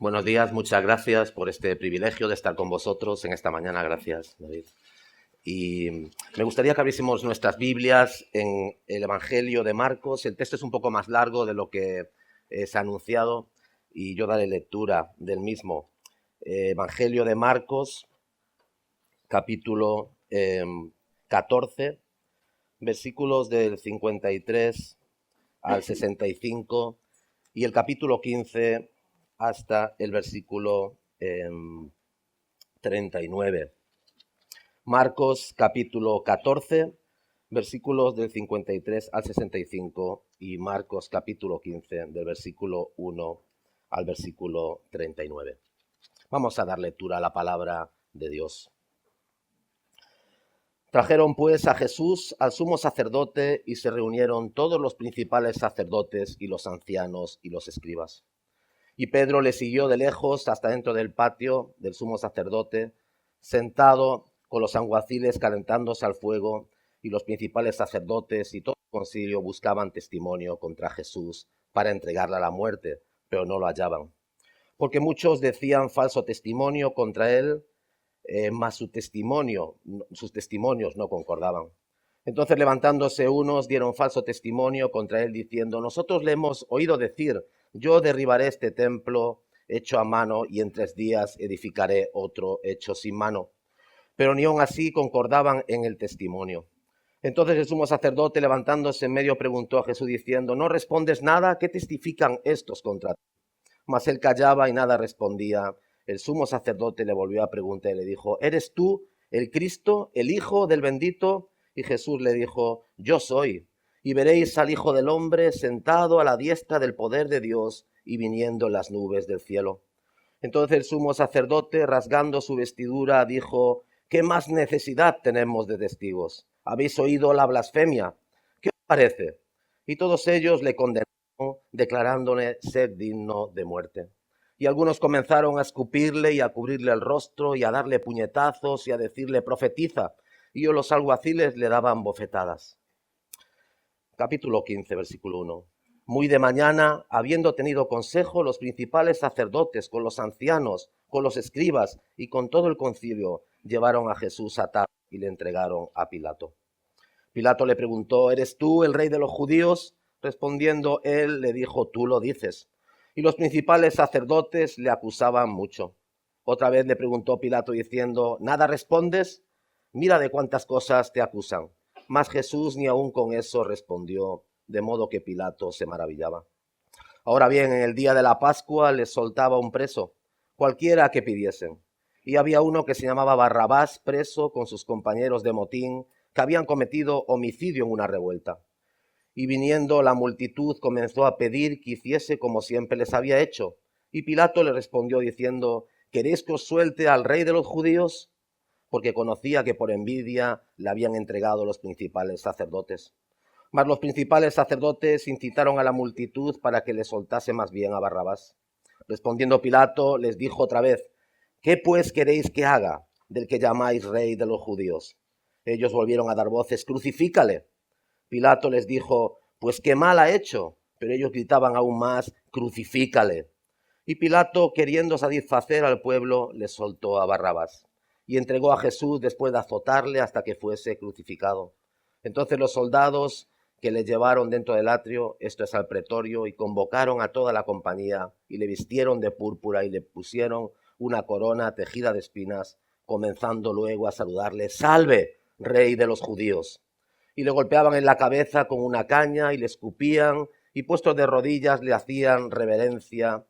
Buenos días, muchas gracias por este privilegio de estar con vosotros en esta mañana. Gracias, David. Y me gustaría que abriésemos nuestras Biblias en el Evangelio de Marcos. El texto es un poco más largo de lo que se ha anunciado y yo daré lectura del mismo. Evangelio de Marcos, capítulo 14, versículos del 53 al 65 y el capítulo 15 hasta el versículo 39. Marcos capítulo 14, versículos del 53 al 65 y Marcos capítulo 15 del versículo 1 al versículo 39. Vamos a dar lectura a la palabra de Dios. Trajeron pues a Jesús al sumo sacerdote y se reunieron todos los principales sacerdotes y los ancianos y los escribas. Y Pedro le siguió de lejos hasta dentro del patio del sumo sacerdote, sentado con los alguaciles calentándose al fuego, y los principales sacerdotes y todo el concilio buscaban testimonio contra Jesús para entregarle a la muerte, pero no lo hallaban. Porque muchos decían falso testimonio contra él, mas sus testimonios no concordaban. Entonces levantándose unos dieron falso testimonio contra él diciendo: nosotros le hemos oído decir, yo derribaré este templo hecho a mano y en 3 días edificaré otro hecho sin mano. Pero ni aun así concordaban en el testimonio. Entonces el sumo sacerdote levantándose en medio preguntó a Jesús diciendo: ¿no respondes nada? ¿Qué testifican estos contra ti? Mas él callaba y nada respondía. El sumo sacerdote le volvió a preguntar y le dijo: ¿eres tú el Cristo, el Hijo del bendito? Y Jesús le dijo: yo soy. Y veréis al Hijo del Hombre sentado a la diestra del poder de Dios y viniendo en las nubes del cielo. Entonces el sumo sacerdote, rasgando su vestidura, dijo: ¿qué más necesidad tenemos de testigos? ¿Habéis oído la blasfemia? ¿Qué os parece? Y todos ellos le condenaron, declarándole ser digno de muerte. Y algunos comenzaron a escupirle y a cubrirle el rostro y a darle puñetazos y a decirle: profetiza. Y los alguaciles le daban bofetadas. Capítulo 15, versículo 1. Muy de mañana, habiendo tenido consejo, los principales sacerdotes con los ancianos, con los escribas y con todo el concilio, llevaron a Jesús atado y le entregaron a Pilato. Pilato le preguntó: ¿eres tú el rey de los judíos? Respondiendo él, le dijo: tú lo dices. Y los principales sacerdotes le acusaban mucho. Otra vez le preguntó Pilato diciendo: ¿nada respondes? Mira de cuántas cosas te acusan. Mas Jesús ni aun con eso respondió, de modo que Pilato se maravillaba. Ahora bien, en el día de la Pascua les soltaba un preso, cualquiera que pidiesen. Y había uno que se llamaba Barrabás, preso con sus compañeros de motín, que habían cometido homicidio en una revuelta. Y viniendo la multitud comenzó a pedir que hiciese como siempre les había hecho. Y Pilato le respondió diciendo: ¿queréis que os suelte al rey de los judíos? Porque conocía que por envidia le habían entregado los principales sacerdotes. Mas los principales sacerdotes incitaron a la multitud para que le soltase más bien a Barrabás. Respondiendo Pilato, les dijo otra vez: ¿qué pues queréis que haga del que llamáis rey de los judíos? Ellos volvieron a dar voces: crucifícale. Pilato les dijo: pues qué mal ha hecho. Pero ellos gritaban aún más: crucifícale. Y Pilato, queriendo satisfacer al pueblo, les soltó a Barrabás y entregó a Jesús después de azotarle hasta que fuese crucificado. Entonces los soldados que le llevaron dentro del atrio, esto es al pretorio, y convocaron a toda la compañía y le vistieron de púrpura y le pusieron una corona tejida de espinas, comenzando luego a saludarle: salve, rey de los judíos. Y le golpeaban en la cabeza con una caña y le escupían y puestos de rodillas le hacían reverencia.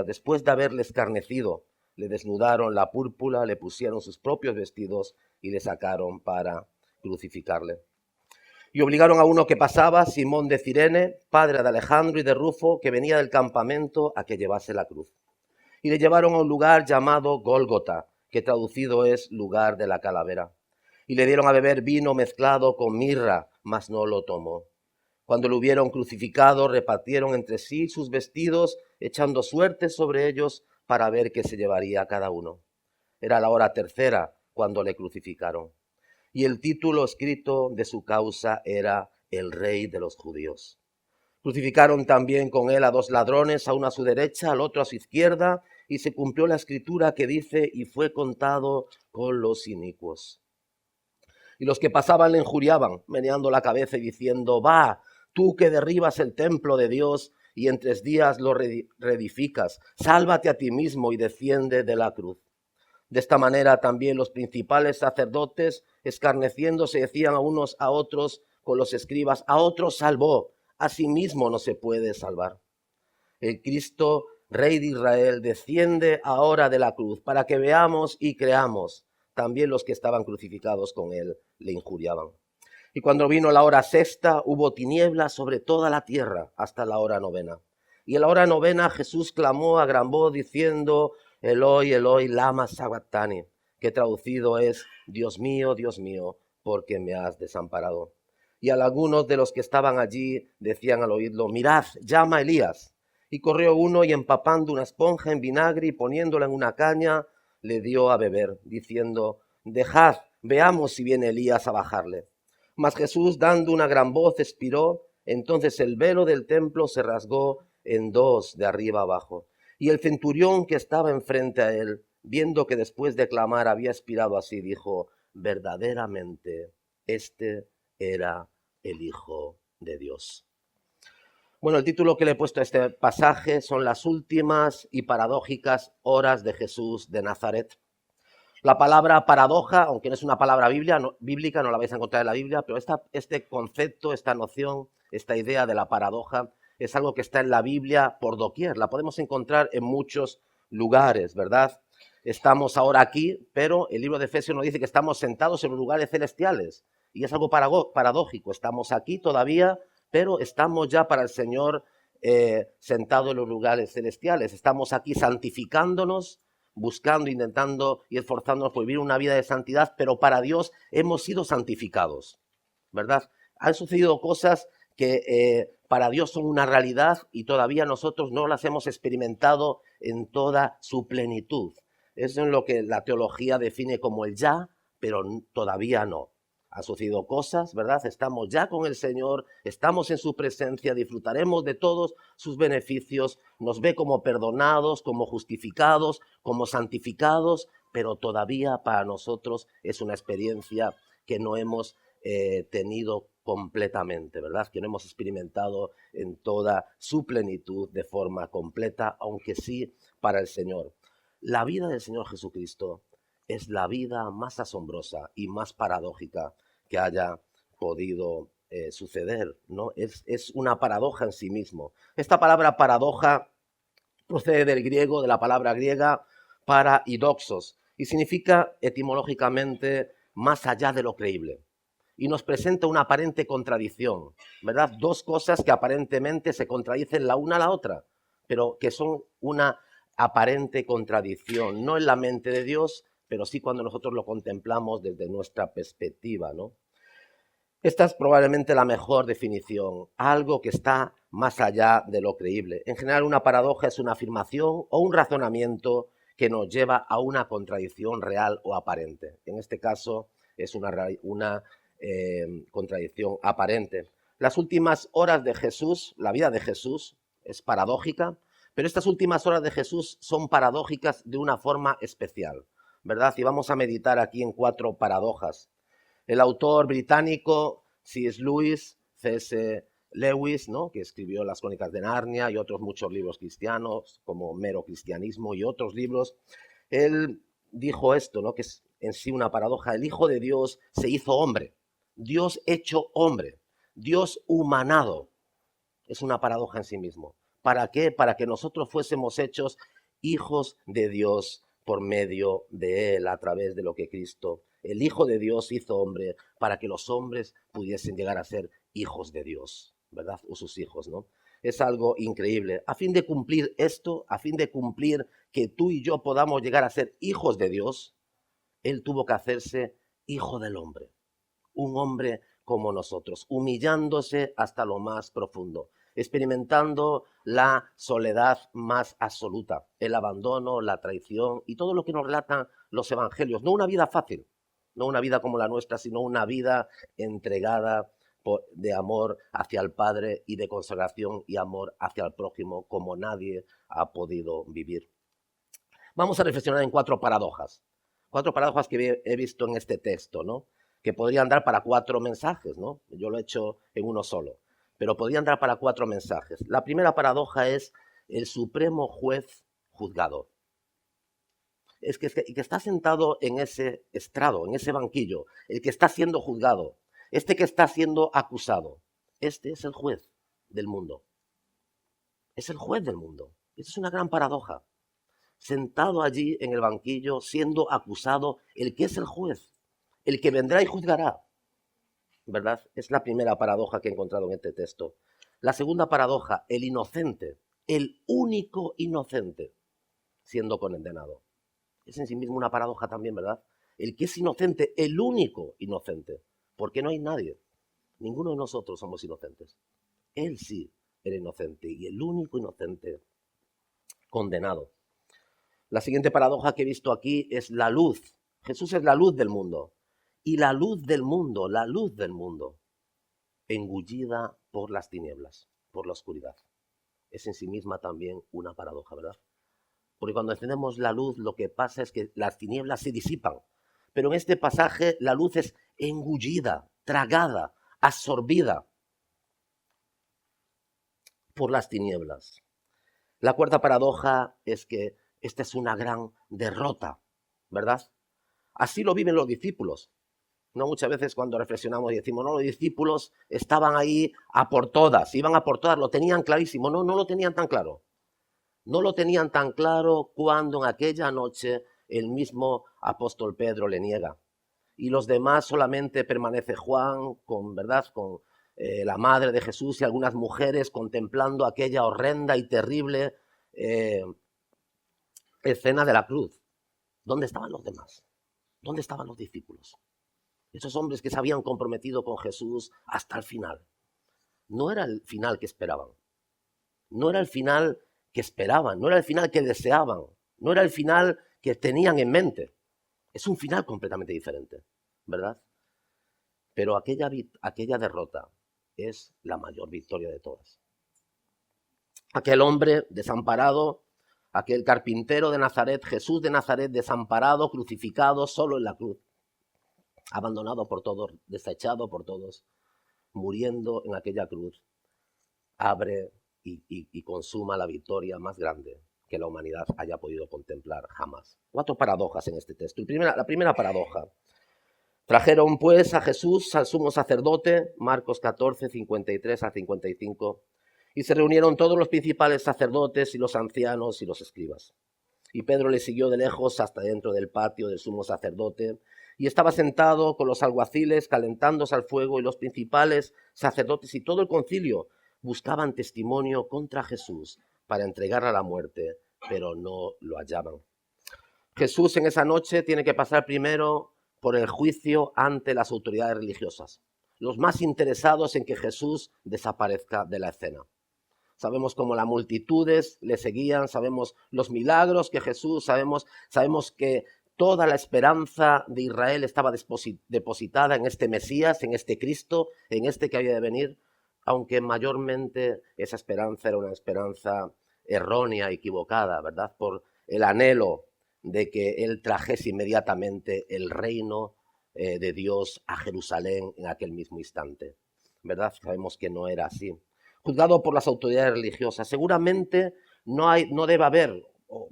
Después de haberle escarnecido, le desnudaron la púrpura, le pusieron sus propios vestidos y le sacaron para crucificarle. Y obligaron a uno que pasaba, Simón de Cirene, padre de Alejandro y de Rufo, que venía del campamento, a que llevase la cruz. Y le llevaron a un lugar llamado Gólgota, que traducido es lugar de la calavera. Y le dieron a beber vino mezclado con mirra, mas no lo tomó. Cuando lo hubieron crucificado, repartieron entre sí sus vestidos, echando suertes sobre ellos para ver qué se llevaría cada uno. Era la hora tercera cuando le crucificaron. Y el título escrito de su causa era: el Rey de los Judíos. Crucificaron también con él a 2 ladrones, a uno a su derecha, al otro a su izquierda, y se cumplió la escritura que dice, y fue contado con los inicuos. Y los que pasaban le injuriaban, meneando la cabeza y diciendo, va, tú que derribas el templo de Dios y en 3 días lo reedificas, sálvate a ti mismo y desciende de la cruz. De esta manera también los principales sacerdotes, escarneciéndose, decían a unos a otros con los escribas, a otros salvó, a sí mismo no se puede salvar. El Cristo, Rey de Israel, desciende ahora de la cruz para que veamos y creamos. También los que estaban crucificados con él le injuriaban. Y cuando vino la hora sexta, hubo tinieblas sobre toda la tierra hasta la hora novena. Y en la hora novena Jesús clamó a gran voz diciendo, Eloi, Eloi, lama sabactani, que traducido es, Dios mío, ¿por qué me has desamparado? Y algunos de los que estaban allí decían al oírlo, mirad, llama a Elías. Y corrió uno y empapando una esponja en vinagre y poniéndola en una caña, le dio a beber, diciendo, dejad, veamos si viene Elías a bajarle. Mas Jesús, dando una gran voz, expiró. Entonces el velo del templo se rasgó en 2 de arriba abajo. Y el centurión que estaba enfrente a él, viendo que después de clamar había expirado así, dijo, verdaderamente, este era el Hijo de Dios. Bueno, el título que le he puesto a este pasaje son las últimas y paradójicas horas de Jesús de Nazaret. La palabra paradoja, aunque no es una palabra bíblica, no la vais a encontrar en la Biblia, pero este concepto, esta noción, esta idea de la paradoja es algo que está en la Biblia por doquier. La podemos encontrar en muchos lugares, ¿verdad? Estamos ahora aquí, pero el libro de Efesios nos dice que estamos sentados en los lugares celestiales. Y es algo paradójico. Estamos aquí todavía, pero estamos ya para el Señor sentados en los lugares celestiales. Estamos aquí santificándonos, buscando, intentando y esforzándonos por vivir una vida de santidad, pero para Dios hemos sido santificados, ¿verdad? Han sucedido cosas que para Dios son una realidad y todavía nosotros no las hemos experimentado en toda su plenitud. Eso es lo que la teología define como el ya, pero todavía no. Han sucedido cosas, ¿verdad? Estamos ya con el Señor, estamos en su presencia, disfrutaremos de todos sus beneficios, nos ve como perdonados, como justificados, como santificados, pero todavía para nosotros es una experiencia que no hemos tenido completamente, ¿verdad? Que no hemos experimentado en toda su plenitud de forma completa, aunque sí para el Señor. La vida del Señor Jesucristo es la vida más asombrosa y más paradójica que haya podido suceder, ¿no? Es una paradoja en sí mismo. Esta palabra paradoja procede del griego, de la palabra griega paraidoxos, y significa etimológicamente más allá de lo creíble. Y nos presenta una aparente contradicción, ¿verdad? 2 cosas que aparentemente se contradicen la una a la otra, pero que son una aparente contradicción, no en la mente de Dios, pero sí cuando nosotros lo contemplamos desde nuestra perspectiva, ¿no? Esta es probablemente la mejor definición, algo que está más allá de lo creíble. En general, una paradoja es una afirmación o un razonamiento que nos lleva a una contradicción real o aparente. En este caso, es una contradicción aparente. Las últimas horas de Jesús, la vida de Jesús, es paradójica, pero estas últimas horas de Jesús son paradójicas de una forma especial, ¿verdad? Y vamos a meditar aquí en 4 paradojas. El autor británico C.S. Lewis, ¿no? Que escribió Las Crónicas de Narnia y otros muchos libros cristianos, como Mero Cristianismo y otros libros, él dijo esto, ¿no? Que es en sí una paradoja. El Hijo de Dios se hizo hombre, Dios hecho hombre, Dios humanado. Es una paradoja en sí mismo. ¿Para qué? Para que nosotros fuésemos hechos hijos de Dios por medio de Él, a través de lo que Cristo, el Hijo de Dios, hizo hombre, para que los hombres pudiesen llegar a ser hijos de Dios, ¿verdad? O sus hijos, ¿no? Es algo increíble. A fin de cumplir esto, a fin de cumplir que tú y yo podamos llegar a ser hijos de Dios, Él tuvo que hacerse hijo del hombre, un hombre como nosotros, humillándose hasta lo más profundo, experimentando la soledad más absoluta, el abandono, la traición y todo lo que nos relatan los evangelios. No una vida fácil, no una vida como la nuestra, sino una vida entregada de amor hacia el Padre y de consagración y amor hacia el prójimo como nadie ha podido vivir. Vamos a reflexionar en cuatro paradojas que he visto en este texto, ¿no? Que podrían dar para 4 mensajes, ¿no? Yo lo he hecho en uno solo, pero podrían dar para 4 mensajes. La primera paradoja es el supremo juez juzgador. Es que está sentado en ese estrado, en ese banquillo, el que está siendo juzgado, este que está siendo acusado, este es el juez del mundo. Es el juez del mundo. Esto es una gran paradoja. Sentado allí en el banquillo, siendo acusado, el que es el juez, el que vendrá y juzgará. ¿Verdad? Es la primera paradoja que he encontrado en este texto. La segunda paradoja, el inocente, el único inocente, siendo condenado. Es en sí mismo una paradoja también, ¿verdad? El que es inocente, el único inocente, porque no hay nadie. Ninguno de nosotros somos inocentes. Él sí era inocente y el único inocente condenado. La siguiente paradoja que he visto aquí es la luz. Jesús es la luz del mundo. Y la luz del mundo, engullida por las tinieblas, por la oscuridad. Es en sí misma también una paradoja, ¿verdad? Porque cuando encendemos la luz, lo que pasa es que las tinieblas se disipan. Pero en este pasaje la luz es engullida, tragada, absorbida por las tinieblas. La cuarta paradoja es que esta es una gran derrota, ¿verdad? Así lo viven los discípulos. No muchas veces cuando reflexionamos y decimos, no, los discípulos estaban ahí a por todas, iban a por todas, lo tenían clarísimo. No, no lo tenían tan claro. No lo tenían tan claro cuando en aquella noche el mismo apóstol Pedro le niega. Y los demás solamente permanece Juan con, ¿verdad?, con la madre de Jesús y algunas mujeres contemplando aquella horrenda y terrible escena de la cruz. ¿Dónde estaban los demás? ¿Dónde estaban los discípulos? Esos hombres que se habían comprometido con Jesús hasta el final. No era el final que esperaban. No era el final que esperaban. No era el final que deseaban. No era el final que tenían en mente. Es un final completamente diferente, ¿verdad? Pero aquella derrota es la mayor victoria de todas. Aquel hombre desamparado, aquel carpintero de Nazaret, Jesús de Nazaret, desamparado, crucificado, solo en la cruz, abandonado por todos, desechado por todos, muriendo en aquella cruz, abre y consuma la victoria más grande que la humanidad haya podido contemplar jamás. 4 paradojas en este texto. La primera paradoja. Trajeron pues a Jesús al sumo sacerdote, Marcos 14, 53 a 55, y se reunieron todos los principales sacerdotes y los ancianos y los escribas. Y Pedro le siguió de lejos hasta dentro del patio del sumo sacerdote, y estaba sentado con los alguaciles calentándose al fuego, y los principales sacerdotes y todo el concilio buscaban testimonio contra Jesús para entregarle a la muerte, pero no lo hallaban. Jesús en esa noche tiene que pasar primero por el juicio ante las autoridades religiosas, los más interesados en que Jesús desaparezca de la escena. Sabemos cómo las multitudes le seguían, sabemos los milagros que Jesús, sabemos que toda la esperanza de Israel estaba depositada en este Mesías, en este Cristo, en este que había de venir, aunque mayormente esa esperanza era una esperanza errónea, equivocada, ¿verdad? Por el anhelo de que Él trajese inmediatamente el reino de Dios a Jerusalén en aquel mismo instante, ¿verdad? Sabemos que no era así. Juzgado por las autoridades religiosas. Seguramente no debe haber,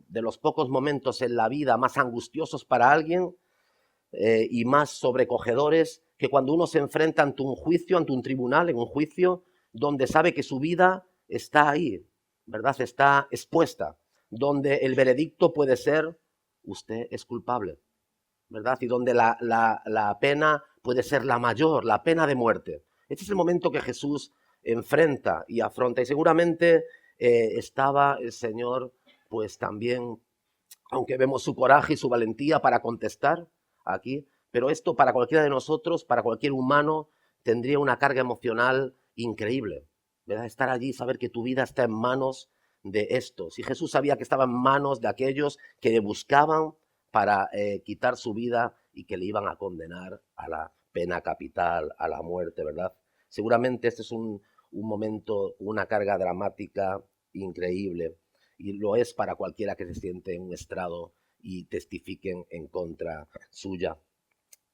de los pocos momentos en la vida más angustiosos para alguien y más sobrecogedores, que cuando uno se enfrenta ante un juicio, ante un tribunal, en un juicio, donde sabe que su vida está ahí, ¿verdad? Está expuesta, donde el veredicto puede ser, usted es culpable, ¿verdad? Y donde la pena puede ser la mayor, la pena de muerte. Este es el momento que Jesús enfrenta y afronta. Y seguramente estaba el Señor, pues también, aunque vemos su coraje y su valentía para contestar aquí, pero esto para cualquiera de nosotros, para cualquier humano, tendría una carga emocional increíble, ¿verdad? Estar allí, saber que tu vida está en manos de estos. Y Jesús sabía que estaba en manos de aquellos que le buscaban para quitar su vida y que le iban a condenar a la pena capital, a la muerte, ¿verdad? Seguramente este es un momento, una carga dramática increíble, y lo es para cualquiera que se siente en un estrado y testifiquen en contra suya.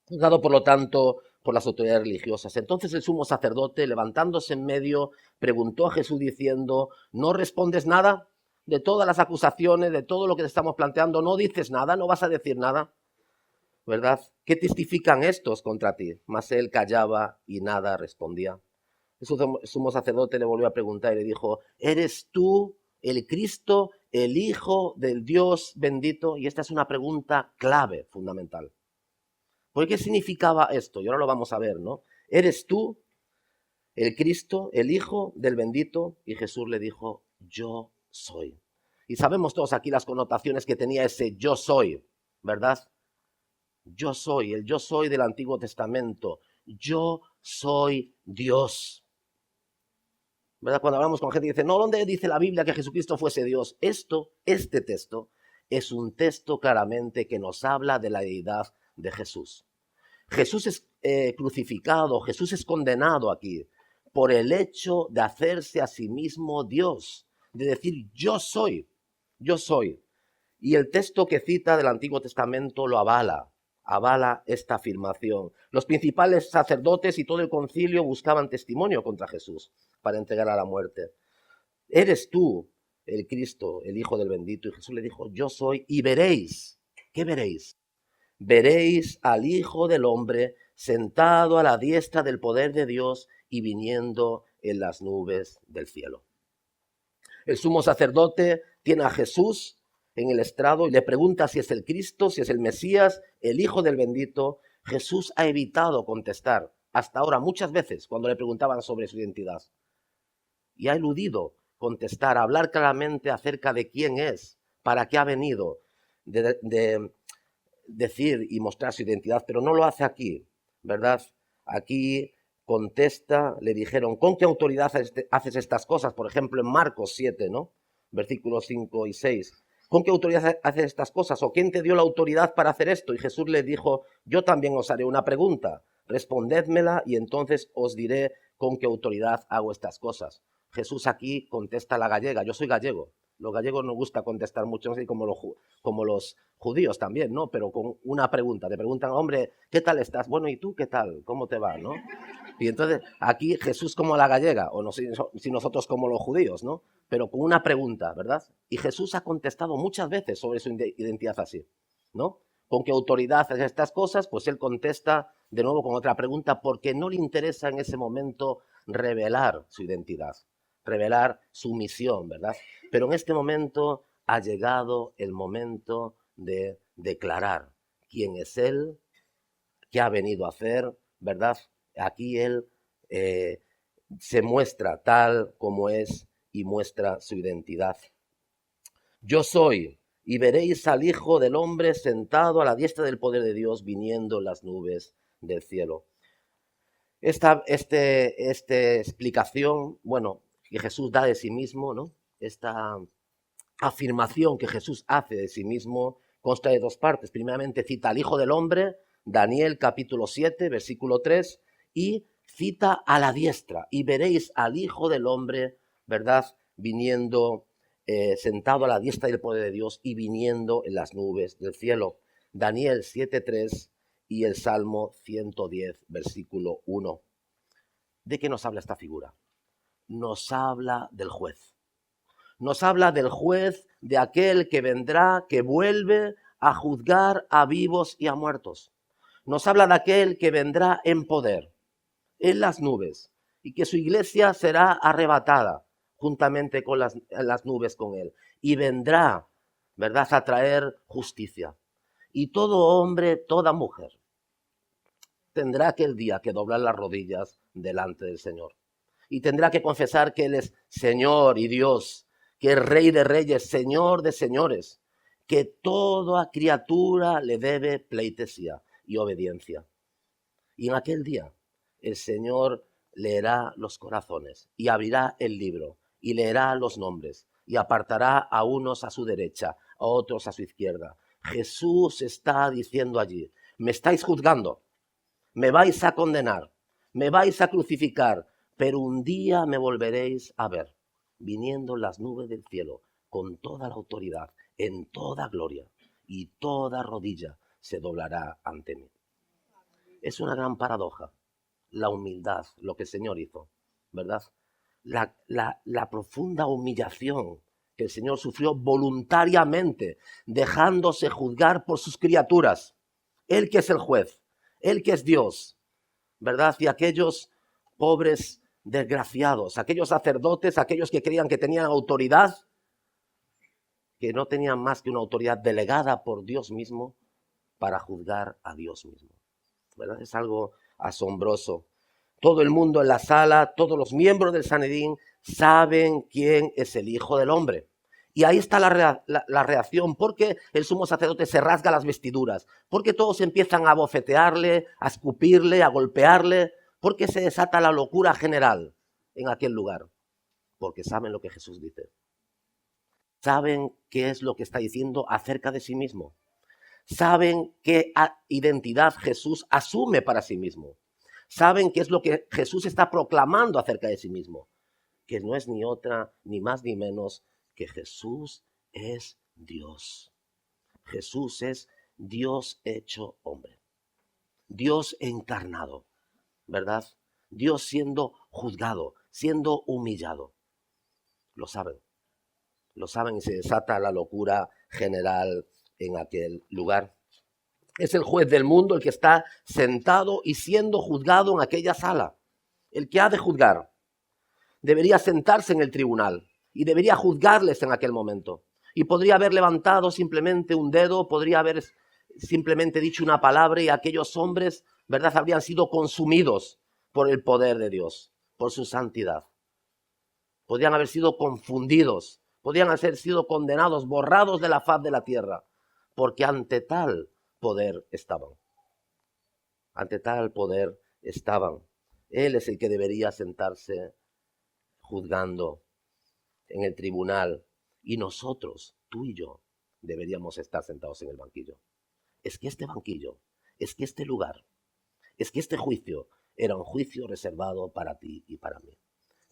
Juzgado, por lo tanto, por las autoridades religiosas. Entonces el sumo sacerdote, levantándose en medio, preguntó a Jesús diciendo: ¿no respondes nada de todas las acusaciones, de todo lo que te estamos planteando? ¿No dices nada? ¿No vas a decir nada? ¿Verdad? ¿Qué testifican estos contra ti? Mas él callaba y nada respondía. El sumo sacerdote le volvió a preguntar y le dijo: ¿eres tú el Cristo, el Hijo del Dios bendito? Y esta es una pregunta clave, fundamental. ¿Por qué significaba esto? Y ahora lo vamos a ver, ¿no? ¿Eres tú el Cristo, el Hijo del bendito? Y Jesús le dijo: yo soy. Y sabemos todos aquí las connotaciones que tenía ese yo soy, ¿verdad? Yo soy, el yo soy del Antiguo Testamento. Yo soy Dios. ¿Verdad? Cuando hablamos con gente que dice: no, ¿dónde dice la Biblia que Jesucristo fuese Dios? Este texto es un texto claramente que nos habla de la deidad de Jesús. Jesús es crucificado, Jesús es condenado aquí por el hecho de hacerse a sí mismo Dios, de decir: yo soy, yo soy. Y el texto que cita del Antiguo Testamento lo avala esta afirmación. Los principales sacerdotes y todo el concilio buscaban testimonio contra Jesús para entregar a la muerte. ¿Eres tú el Cristo, el Hijo del bendito? Y Jesús le dijo: yo soy, y veréis. ¿Qué veréis? Veréis al Hijo del Hombre sentado a la diestra del poder de Dios y viniendo en las nubes del cielo. El sumo sacerdote tiene a Jesús en el estrado y le pregunta si es el Cristo, si es el Mesías, el Hijo del bendito. Jesús ha evitado contestar hasta ahora muchas veces cuando le preguntaban sobre su identidad. Y ha eludido contestar, hablar claramente acerca de quién es, para qué ha venido, de decir y mostrar su identidad, pero no lo hace aquí, ¿verdad? Aquí contesta, le dijeron: ¿con qué autoridad haces estas cosas? Por ejemplo, en Marcos 7, ¿no? Versículos 5 y 6. ¿Con qué autoridad haces estas cosas? ¿O quién te dio la autoridad para hacer esto? Y Jesús le dijo: yo también os haré una pregunta, respondedmela y entonces os diré con qué autoridad hago estas cosas. Jesús aquí contesta a la gallega. Yo soy gallego. Los gallegos nos gusta contestar mucho, no sé, como los judíos también, ¿no? Pero con una pregunta. Te preguntan: hombre, ¿qué tal estás? Bueno, ¿y tú qué tal? ¿Cómo te va, no? Y entonces aquí Jesús como la gallega, o no sé si nosotros como los judíos, ¿no? Pero con una pregunta, ¿verdad? Y Jesús ha contestado muchas veces sobre su identidad así, ¿no? ¿Con qué autoridad haces estas cosas? Pues él contesta de nuevo con otra pregunta, porque no le interesa en ese momento revelar su identidad, revelar su misión, ¿verdad? Pero en este momento ha llegado el momento de declarar quién es él, qué ha venido a hacer, ¿verdad? Aquí él se muestra tal como es y muestra su identidad. Yo soy, y veréis al Hijo del Hombre sentado a la diestra del poder de Dios, viniendo en las nubes del cielo. Esta explicación, bueno, que Jesús da de sí mismo, ¿no? Esta afirmación que Jesús hace de sí mismo consta de dos partes. Primeramente cita al Hijo del Hombre, Daniel capítulo 7, versículo 3, y cita a la diestra. Y veréis al Hijo del Hombre, ¿verdad?, viniendo, sentado a la diestra del poder de Dios y viniendo en las nubes del cielo. Daniel 7:3 y el Salmo 110, versículo 1. ¿De qué nos habla esta figura? Nos habla del juez. Nos habla del juez, de aquel que vendrá, que vuelve a juzgar a vivos y a muertos. Nos habla de aquel que vendrá en poder, en las nubes, y que su iglesia será arrebatada juntamente con las nubes con él. Y vendrá, ¿verdad?, a traer justicia. Y todo hombre, toda mujer, tendrá aquel día que doblar las rodillas delante del Señor. Y tendrá que confesar que Él es Señor y Dios, que es Rey de reyes, Señor de señores, que toda criatura le debe pleitesía y obediencia. Y en aquel día el Señor leerá los corazones y abrirá el libro y leerá los nombres y apartará a unos a su derecha, a otros a su izquierda. Jesús está diciendo allí: me estáis juzgando, me vais a condenar, me vais a crucificar, pero un día me volveréis a ver, viniendo en las nubes del cielo, con toda la autoridad, en toda gloria, y toda rodilla se doblará ante mí. Es una gran paradoja, la humildad, lo que el Señor hizo, ¿verdad? La profunda humillación que el Señor sufrió voluntariamente, dejándose juzgar por sus criaturas. Él que es el juez, Él que es Dios, ¿verdad? Y aquellos pobres desgraciados, aquellos sacerdotes, aquellos que creían que tenían autoridad, que no tenían más que una autoridad delegada por Dios mismo para juzgar a Dios mismo, ¿verdad? Es algo asombroso. Todo el mundo en la sala, todos los miembros del Sanedrín saben quién es el Hijo del Hombre. Y ahí está la reacción, porque el sumo sacerdote se rasga las vestiduras, porque todos empiezan a bofetearle, a escupirle, a golpearle, porque se desata la locura general en aquel lugar, porque saben lo que Jesús dice. Saben qué es lo que está diciendo acerca de sí mismo. Saben qué identidad Jesús asume para sí mismo. Saben qué es lo que Jesús está proclamando acerca de sí mismo, que no es ni otra, ni más ni menos, que Jesús es Dios. Jesús es Dios hecho hombre. Dios encarnado, ¿verdad? Dios siendo juzgado, siendo humillado. Lo saben y se desata la locura general en aquel lugar. Es el juez del mundo el que está sentado y siendo juzgado en aquella sala. El que ha de juzgar debería sentarse en el tribunal y debería juzgarles en aquel momento. Y podría haber levantado simplemente un dedo, podría haber simplemente dicho una palabra y aquellos hombres, ¿verdad?, habrían sido consumidos por el poder de Dios, por su santidad. Podrían haber sido confundidos, podrían haber sido condenados, borrados de la faz de la tierra, porque ante tal poder estaban. Ante tal poder estaban. Él es el que debería sentarse juzgando en el tribunal y nosotros, tú y yo, deberíamos estar sentados en el banquillo. Es que este banquillo, es que este lugar, es que este juicio era un juicio reservado para ti y para mí.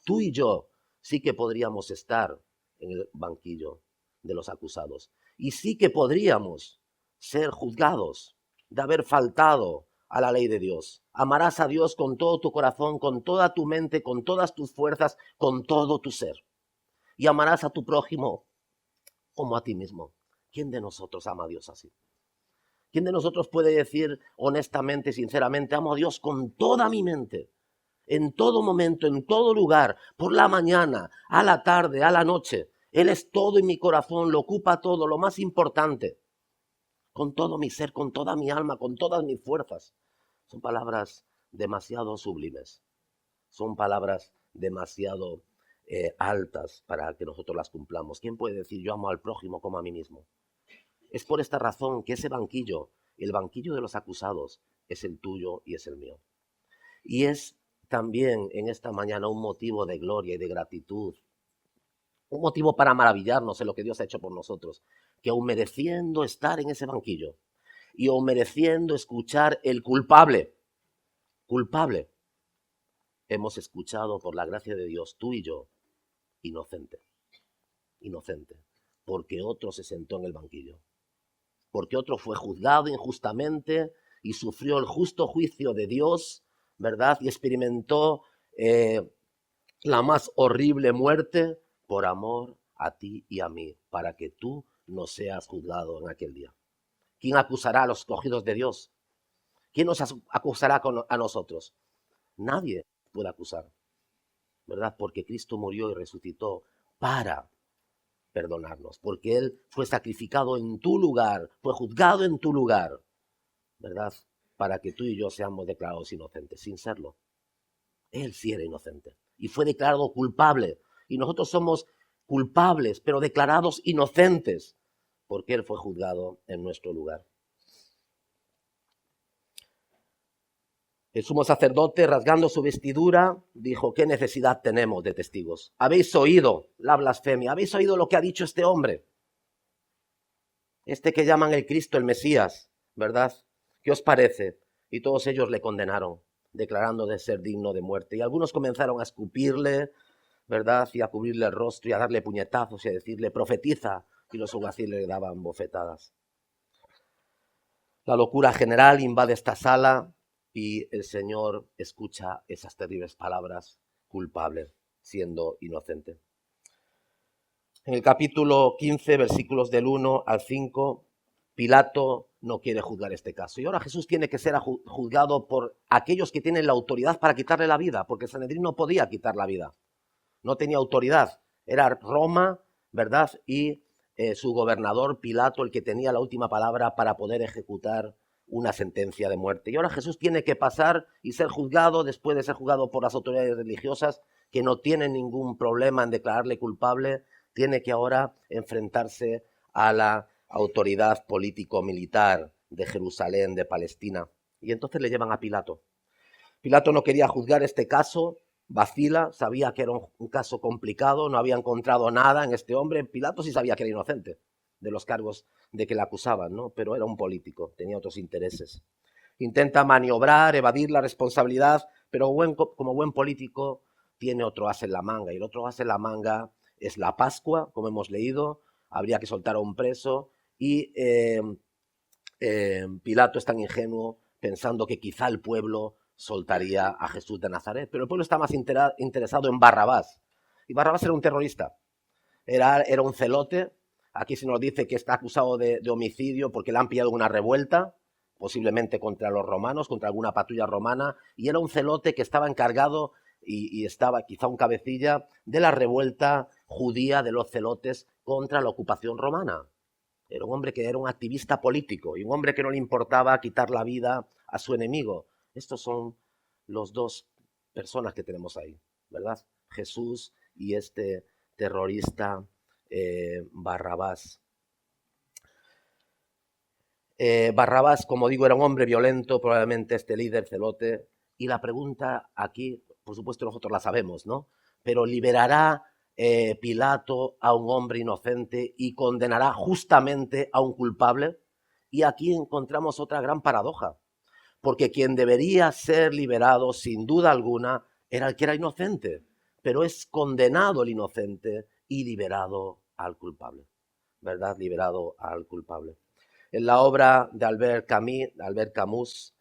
Tú y yo sí que podríamos estar en el banquillo de los acusados y sí que podríamos ser juzgados de haber faltado a la ley de Dios. Amarás a Dios con todo tu corazón, con toda tu mente, con todas tus fuerzas, con todo tu ser. Y amarás a tu prójimo como a ti mismo. ¿Quién de nosotros ama a Dios así? ¿Quién de nosotros puede decir honestamente, sinceramente, amo a Dios con toda mi mente? En todo momento, en todo lugar, por la mañana, a la tarde, a la noche. Él es todo en mi corazón, lo ocupa todo, lo más importante. Con todo mi ser, con toda mi alma, con todas mis fuerzas. Son palabras demasiado sublimes. Son palabras demasiado altas para que nosotros las cumplamos. ¿Quién puede decir yo amo al prójimo como a mí mismo? Es por esta razón que ese banquillo, el banquillo de los acusados, es el tuyo y es el mío. Y es también en esta mañana un motivo de gloria y de gratitud, un motivo para maravillarnos en lo que Dios ha hecho por nosotros, que aun mereciendo estar en ese banquillo y aun mereciendo escuchar el culpable, hemos escuchado por la gracia de Dios, tú y yo, inocente, porque otro se sentó en el banquillo, porque otro fue juzgado injustamente y sufrió el justo juicio de Dios, ¿verdad? Y experimentó la más horrible muerte por amor a ti y a mí, para que tú no seas juzgado en aquel día. ¿Quién acusará a los escogidos de Dios? ¿Quién nos acusará a nosotros? Nadie puede acusar, ¿verdad? Porque Cristo murió y resucitó para perdonarnos, porque Él fue sacrificado en tu lugar, fue juzgado en tu lugar, ¿verdad? Para que tú y yo seamos declarados inocentes, sin serlo. Él sí era inocente y fue declarado culpable. Y nosotros somos culpables, pero declarados inocentes, porque Él fue juzgado en nuestro lugar. El sumo sacerdote, rasgando su vestidura, dijo, ¿qué necesidad tenemos de testigos? Habéis oído la blasfemia, habéis oído lo que ha dicho este hombre, este que llaman el Cristo, el Mesías, ¿verdad? ¿Qué os parece? Y todos ellos le condenaron. declarando de ser digno de muerte. Y algunos comenzaron a escupirle, ¿verdad? Y a cubrirle el rostro y a darle puñetazos y a decirle, profetiza. Y los alguaciles le daban bofetadas. La locura general invade esta sala y el Señor escucha esas terribles palabras, culpable, siendo inocente. En el capítulo 15, versículos del 1 al 5, Pilato no quiere juzgar este caso. Y ahora Jesús tiene que ser juzgado por aquellos que tienen la autoridad para quitarle la vida, porque el Sanedrín no podía quitar la vida. No tenía autoridad. Era Roma, ¿verdad? Y su gobernador Pilato el que tenía la última palabra para poder ejecutar una sentencia de muerte. Y ahora Jesús tiene que pasar y ser juzgado, después de ser juzgado por las autoridades religiosas, que no tienen ningún problema en declararle culpable, tiene que ahora enfrentarse a la autoridad político-militar de Jerusalén, de Palestina. Y entonces le llevan a Pilato. Pilato no quería juzgar este caso, vacila, sabía que era un caso complicado, no había encontrado nada en este hombre. Pilato sí sabía que era inocente de los cargos de que le acusaban, ¿no? Pero era un político, tenía otros intereses. Intenta maniobrar, evadir la responsabilidad, pero como buen político tiene otro as en la manga, y el otro as en la manga es la Pascua, como hemos leído, habría que soltar a un preso, y Pilato es tan ingenuo pensando que quizá el pueblo soltaría a Jesús de Nazaret, pero el pueblo está más interesado en Barrabás, y Barrabás era un terrorista, era un celote. Aquí se nos dice que está acusado de homicidio porque le han pillado una revuelta, posiblemente contra los romanos, contra alguna patrulla romana, y era un celote que estaba encargado y estaba quizá un cabecilla de la revuelta judía de los celotes contra la ocupación romana. Era un hombre que era un activista político y un hombre que no le importaba quitar la vida a su enemigo. Estos son los dos personas que tenemos ahí, ¿verdad? Jesús y este terrorista Barrabás. Barrabás, como digo, era un hombre violento, probablemente este líder celote. Y la pregunta aquí, por supuesto nosotros la sabemos, ¿no? Pero ¿liberará Pilato a un hombre inocente y condenará justamente a un culpable? Y aquí encontramos otra gran paradoja, porque quien debería ser liberado, sin duda alguna, era el que era inocente, pero es condenado el inocente y liberado al culpable, ¿verdad? Liberado al culpable. En la obra de Albert Camus,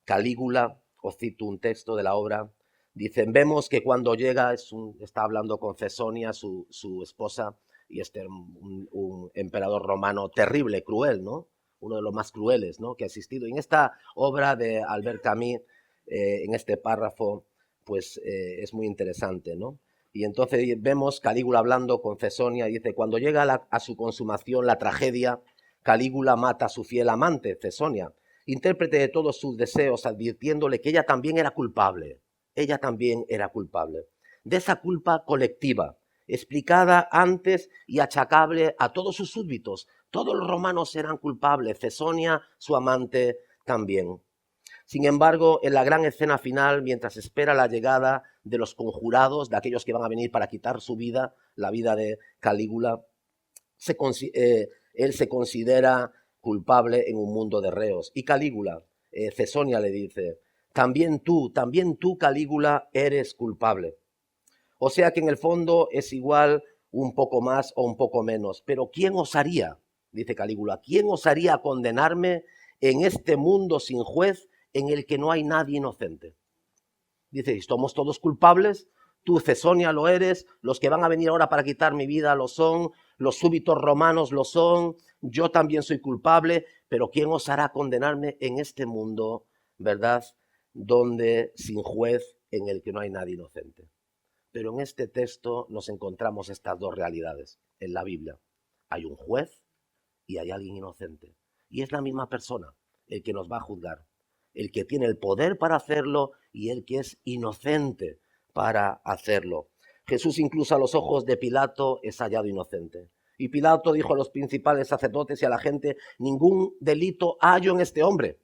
Calígula, os cito un texto de la obra, dicen, vemos que cuando llega, está hablando con Cesonia, su esposa, y este un emperador romano terrible, cruel, ¿no? Uno de los más crueles, ¿no?, que ha existido. Y en esta obra de Albert Camus, en este párrafo, pues es muy interesante, ¿no? Y entonces vemos Calígula hablando con Cesonia y dice, cuando llega a su consumación la tragedia, Calígula mata a su fiel amante, Cesonia, intérprete de todos sus deseos, advirtiéndole que ella también era culpable. Ella también era culpable. De esa culpa colectiva, explicada antes y achacable a todos sus súbditos. Todos los romanos eran culpables, Cesonia, su amante, también. Sin embargo, en la gran escena final, mientras espera la llegada de los conjurados, de aquellos que van a venir para quitar su vida, la vida de Calígula, él se considera culpable en un mundo de reos. Y Calígula, Cesonia le dice, también tú, Calígula, eres culpable. O sea que en el fondo es igual un poco más o un poco menos. Pero ¿quién osaría, dice Calígula, quién osaría condenarme en este mundo sin juez en el que no hay nadie inocente? Dice, ¿somos todos culpables? Tú, Cesonia, lo eres, los que van a venir ahora para quitar mi vida lo son, los súbditos romanos lo son, yo también soy culpable, pero ¿quién osará condenarme en este mundo, verdad, donde sin juez en el que no hay nadie inocente? Pero en este texto nos encontramos estas dos realidades en la Biblia. Hay un juez y hay alguien inocente. Y es la misma persona el que nos va a juzgar, el que tiene el poder para hacerlo y el que es inocente para hacerlo. Jesús incluso a los ojos de Pilato es hallado inocente. Y Pilato dijo a los principales sacerdotes y a la gente, ningún delito hallo en este hombre.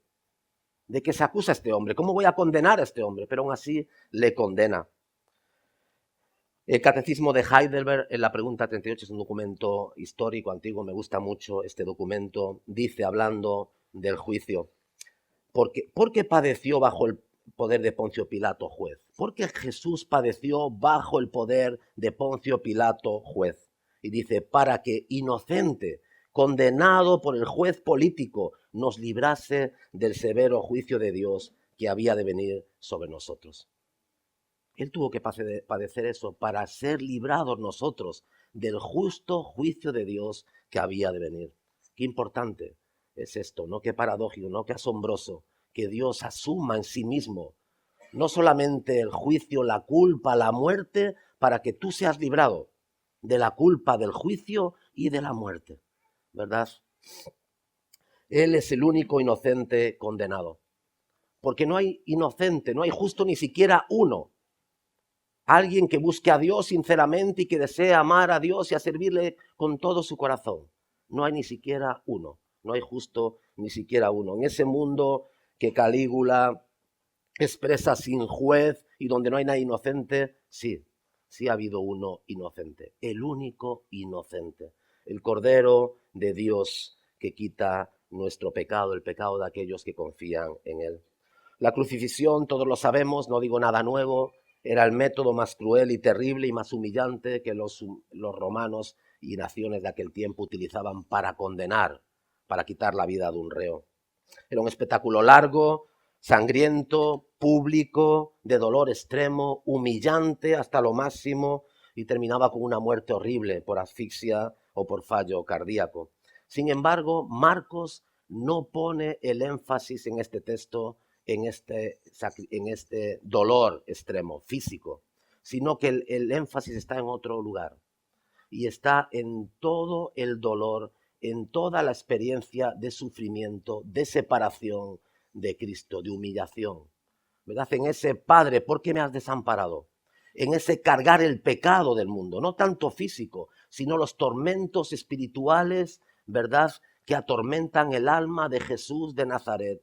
¿De qué se acusa a este hombre? ¿Cómo voy a condenar a este hombre? Pero aún así le condena. El Catecismo de Heidelberg, en la pregunta 38, es un documento histórico, antiguo, me gusta mucho este documento, dice, hablando del juicio, ¿por qué padeció bajo poder de Poncio Pilato, juez? Porque Jesús padeció bajo el poder de Poncio Pilato, juez. Y dice, para que inocente, condenado por el juez político, nos librase del severo juicio de Dios que había de venir sobre nosotros. Él tuvo que padecer eso para ser librados nosotros del justo juicio de Dios que había de venir. Qué importante es esto, ¿no? Qué paradójico, ¿no? Qué asombroso que Dios asuma en sí mismo no solamente el juicio, la culpa, la muerte, para que tú seas librado de la culpa, del juicio y de la muerte, ¿verdad? Él es el único inocente condenado, porque no hay inocente, no hay justo ni siquiera uno. Alguien que busque a Dios sinceramente y que desee amar a Dios y a servirle con todo su corazón. No hay ni siquiera uno, no hay justo ni siquiera uno. En ese mundo que Calígula expresa sin juez y donde no hay nadie inocente, sí ha habido uno inocente, el único inocente, el Cordero de Dios que quita nuestro pecado, el pecado de aquellos que confían en Él. La crucifixión, todos lo sabemos, no digo nada nuevo, era el método más cruel y terrible y más humillante que los romanos y naciones de aquel tiempo utilizaban para condenar, para quitar la vida de un reo. Era un espectáculo largo, sangriento, público, de dolor extremo, humillante hasta lo máximo y terminaba con una muerte horrible por asfixia o por fallo cardíaco. Sin embargo, Marcos no pone el énfasis en este texto en este dolor extremo, físico, sino que el énfasis está en otro lugar y está en todo el dolor, en toda la experiencia de sufrimiento, de separación de Cristo, de humillación, ¿verdad? En ese Padre, ¿por qué me has desamparado? En ese cargar el pecado del mundo, no tanto físico, sino los tormentos espirituales, ¿verdad?, que atormentan el alma de Jesús de Nazaret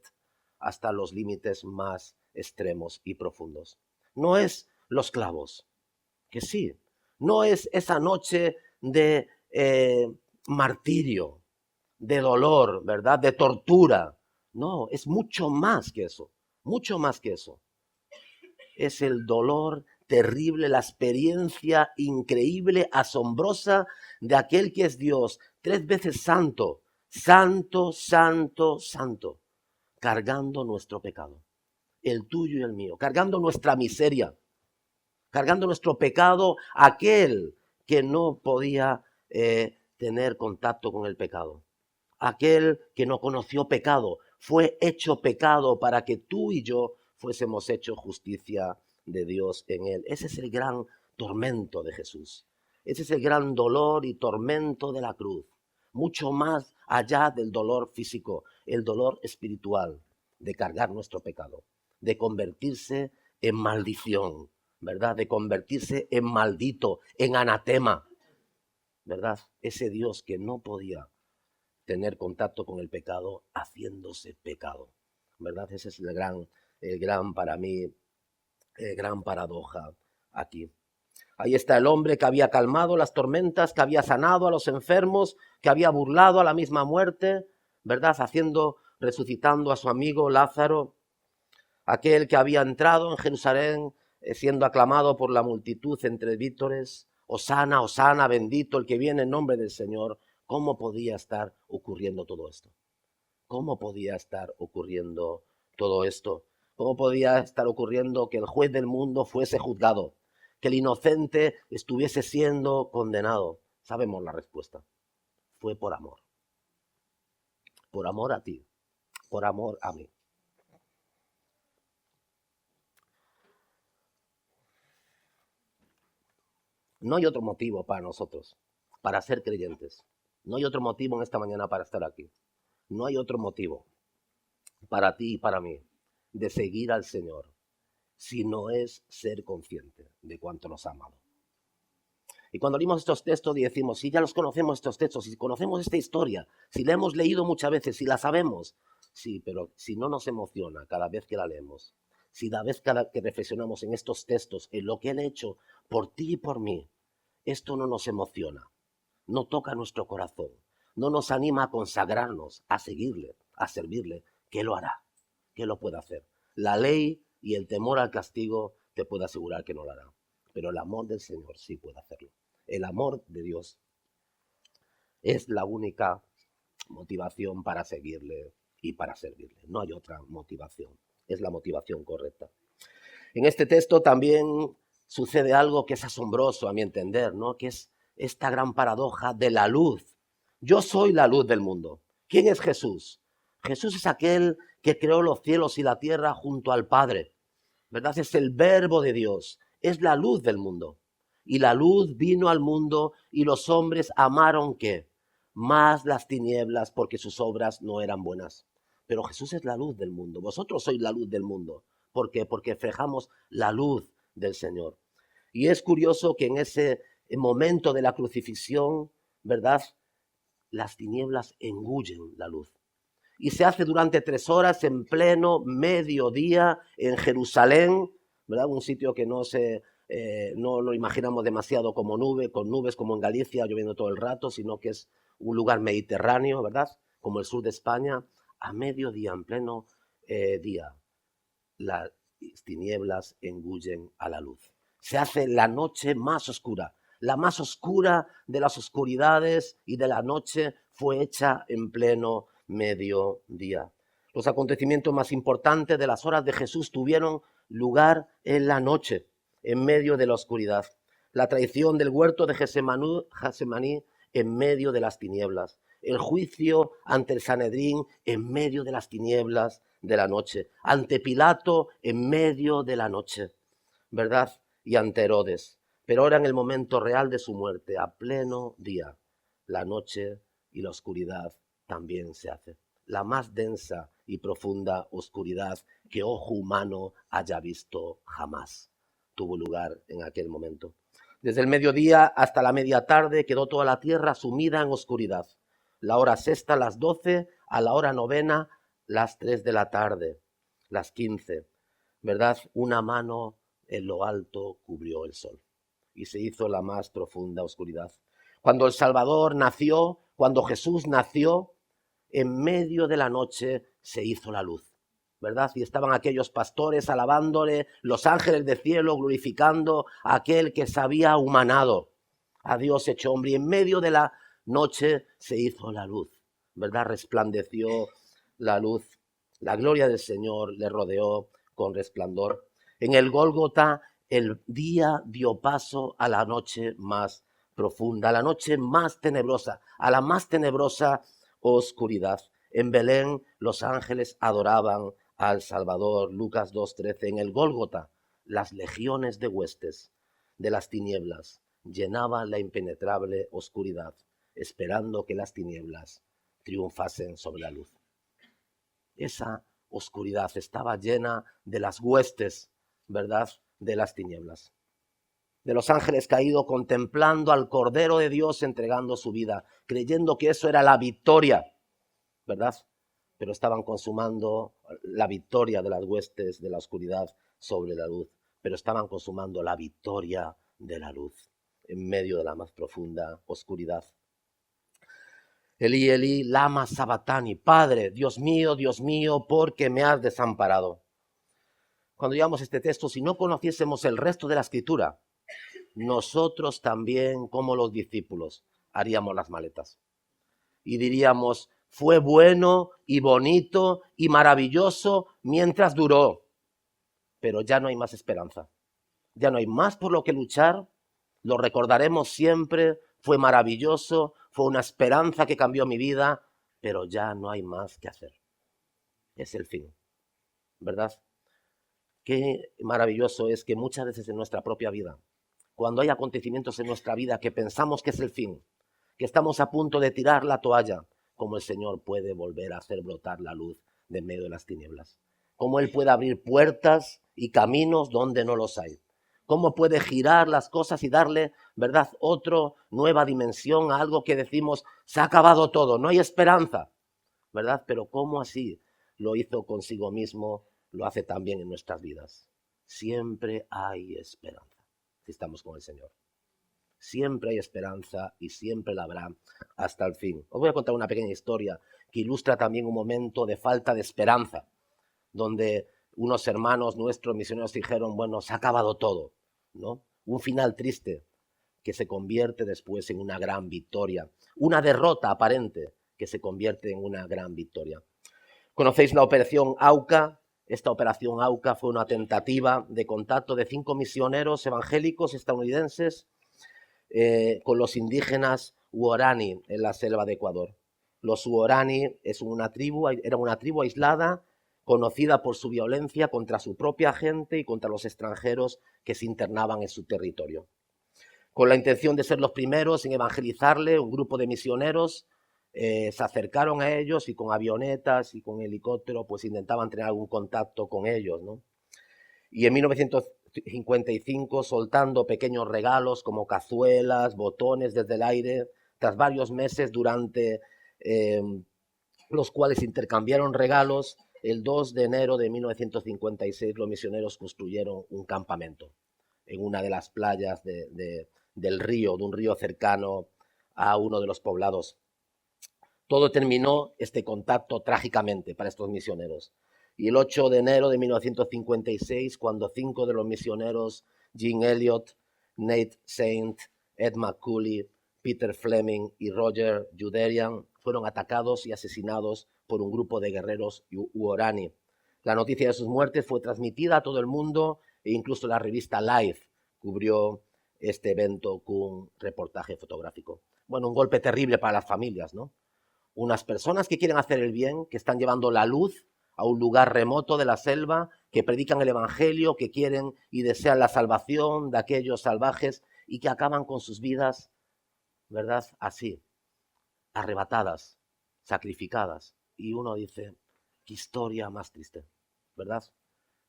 hasta los límites más extremos y profundos. No es los clavos, que sí, no es esa noche de martirio, de dolor, ¿verdad?, de tortura. No, es mucho más que eso, mucho más que eso. Es el dolor terrible, la experiencia increíble, asombrosa de aquel que es Dios, 3 veces santo, santo, santo, santo, cargando nuestro pecado, el tuyo y el mío, cargando nuestra miseria, cargando nuestro pecado, aquel que no podía tener contacto con el pecado, aquel que no conoció pecado, fue hecho pecado para que tú y yo fuésemos hechos justicia de Dios en él. Ese es el gran tormento de Jesús. Ese es el gran dolor y tormento de la cruz. Mucho más allá del dolor físico, el dolor espiritual de cargar nuestro pecado, de convertirse en maldición, ¿verdad? De convertirse en maldito, en anatema, ¿verdad? Ese Dios que no podía tener contacto con el pecado haciéndose pecado, ¿verdad? Ese es el gran para mí, gran paradoja aquí. Ahí está el hombre que había calmado las tormentas, que había sanado a los enfermos, que había burlado a la misma muerte, ¿verdad? Resucitando a su amigo Lázaro, aquel que había entrado en Jerusalén siendo aclamado por la multitud entre vítores, Hosana, Hosana, bendito el que viene en nombre del Señor. ¿Cómo podía estar ocurriendo todo esto? ¿Cómo podía estar ocurriendo todo esto? ¿Cómo podía estar ocurriendo que el juez del mundo fuese juzgado? Que el inocente estuviese siendo condenado. Sabemos la respuesta. Fue por amor. Por amor a ti. Por amor a mí. No hay otro motivo para nosotros, para ser creyentes. No hay otro motivo en esta mañana para estar aquí. No hay otro motivo para ti y para mí de seguir al Señor, si no es ser consciente de cuánto nos ha amado. Y cuando leímos estos textos y decimos, si ya los conocemos estos textos, si conocemos esta historia, si la hemos leído muchas veces, si la sabemos, sí, pero si no nos emociona cada vez que la leemos, si cada vez que reflexionamos en estos textos, en lo que Él ha hecho por ti y por mí, esto no nos emociona, no toca nuestro corazón, no nos anima a consagrarnos, a seguirle, a servirle, ¿qué lo hará? ¿Qué lo puede hacer? La ley y el temor al castigo te puedo asegurar que no lo hará. Pero el amor del Señor sí puede hacerlo. El amor de Dios es la única motivación para seguirle y para servirle. No hay otra motivación. Es la motivación correcta. En este texto también sucede algo que es asombroso a mi entender, ¿no? Que es esta gran paradoja de la luz. Yo soy la luz del mundo. ¿Quién es Jesús? Jesús es aquel que creó los cielos y la tierra junto al Padre, ¿verdad? Es el verbo de Dios, es la luz del mundo. Y la luz vino al mundo y los hombres amaron ¿qué? Más las tinieblas porque sus obras no eran buenas. Pero Jesús es la luz del mundo. Vosotros sois la luz del mundo. ¿Por qué? Porque reflejamos la luz del Señor. Y es curioso que en ese momento de la crucifixión, ¿verdad? Las tinieblas engullen la luz. Y se hace durante 3 horas en pleno mediodía en Jerusalén, ¿verdad? Un sitio que no lo imaginamos demasiado como nube, con nubes como en Galicia lloviendo todo el rato, sino que es un lugar mediterráneo, ¿verdad? Como el sur de España, a mediodía, en pleno día, las tinieblas engullen a la luz. Se hace la noche más oscura. La más oscura de las oscuridades y de la noche fue hecha en pleno mediodía. Los acontecimientos más importantes de las horas de Jesús tuvieron lugar en la noche, en medio de la oscuridad. La traición del huerto de Getsemaní en medio de las tinieblas. El juicio ante el Sanedrín en medio de las tinieblas de la noche. Ante Pilato en medio de la noche, ¿verdad? Y ante Herodes. Pero ahora en el momento real de su muerte, a pleno día, la noche y la oscuridad también se hace. La más densa y profunda oscuridad que ojo humano haya visto jamás tuvo lugar en aquel momento. Desde el mediodía hasta la media tarde quedó toda la tierra sumida en oscuridad. La hora sexta, las 12, a la hora novena, las 3 de la tarde, las 15, ¿verdad? Una mano en lo alto cubrió el sol y se hizo la más profunda oscuridad. Cuando el Salvador nació, cuando Jesús nació, en medio de la noche se hizo la luz, ¿verdad? Y estaban aquellos pastores alabándole, los ángeles del cielo glorificando a aquel que se había humanado, a Dios hecho hombre. Y en medio de la noche se hizo la luz, ¿verdad? Resplandeció la luz. La gloria del Señor le rodeó con resplandor. En el Gólgota el día dio paso a la noche más profunda, a la noche más tenebrosa, a la más tenebrosa oscuridad. En Belén los ángeles adoraban al Salvador. Lucas 2:13. En el Gólgota las legiones de huestes de las tinieblas llenaban la impenetrable oscuridad, esperando que las tinieblas triunfasen sobre la luz. Esa oscuridad estaba llena de las huestes, ¿verdad?, de las tinieblas. De los ángeles caídos contemplando al Cordero de Dios entregando su vida, creyendo que eso era la victoria, ¿verdad? Pero estaban consumando la victoria de las huestes de la oscuridad sobre la luz, pero estaban consumando la victoria de la luz en medio de la más profunda oscuridad. Elí, Elí, lama sabatani, Padre, Dios mío, ¿por qué me has desamparado? Cuando llevamos este texto, si no conociésemos el resto de la Escritura, nosotros también, como los discípulos, haríamos las maletas. Y diríamos, fue bueno y bonito y maravilloso mientras duró, pero ya no hay más esperanza. Ya no hay más por lo que luchar, lo recordaremos siempre, fue maravilloso, fue una esperanza que cambió mi vida, pero ya no hay más que hacer. Es el fin, ¿verdad? Qué maravilloso es que muchas veces en nuestra propia vida, cuando hay acontecimientos en nuestra vida que pensamos que es el fin, que estamos a punto de tirar la toalla, como el Señor puede volver a hacer brotar la luz de en medio de las tinieblas. Cómo Él puede abrir puertas y caminos donde no los hay. Cómo puede girar las cosas y darle, ¿verdad?, otra nueva dimensión a algo que decimos, se ha acabado todo, no hay esperanza, ¿verdad? Pero cómo así lo hizo consigo mismo, lo hace también en nuestras vidas. Siempre hay esperanza si estamos con el Señor. Siempre hay esperanza y siempre la habrá hasta el fin. Os voy a contar una pequeña historia que ilustra también un momento de falta de esperanza, donde unos hermanos nuestros misioneros dijeron, bueno, se ha acabado todo, ¿no? Un final triste que se convierte después en una gran victoria. Una derrota aparente que se convierte en una gran victoria. ¿Conocéis la operación AUCA? Esta operación AUCA fue una tentativa de contacto de 5 misioneros evangélicos estadounidenses con los indígenas Huorani en la selva de Ecuador. Los Huorani era una tribu aislada, conocida por su violencia contra su propia gente y contra los extranjeros que se internaban en su territorio. Con la intención de ser los primeros en evangelizarle, un grupo de misioneros se acercaron a ellos y con avionetas y con helicóptero pues intentaban tener algún contacto con ellos, ¿no? Y en 1955, soltando pequeños regalos como cazuelas, botones desde el aire, tras varios meses durante los cuales intercambiaron regalos, el 2 de enero de 1956 los misioneros construyeron un campamento en una de las playas del río, de un río cercano a uno de los poblados. Todo terminó este contacto trágicamente para estos misioneros. Y el 8 de enero de 1956, cuando 5 de los misioneros, Jean Elliott, Nate Saint, Ed McCulley, Peter Fleming y Roger Youderian, fueron atacados y asesinados por un grupo de guerreros Huorani. La noticia de sus muertes fue transmitida a todo el mundo e incluso la revista Life cubrió este evento con un reportaje fotográfico. Bueno, un golpe terrible para las familias, ¿no? Unas personas que quieren hacer el bien, que están llevando la luz a un lugar remoto de la selva, que predican el evangelio, que quieren y desean la salvación de aquellos salvajes y que acaban con sus vidas, ¿verdad? Así, arrebatadas, sacrificadas. Y uno dice, qué historia más triste, ¿verdad?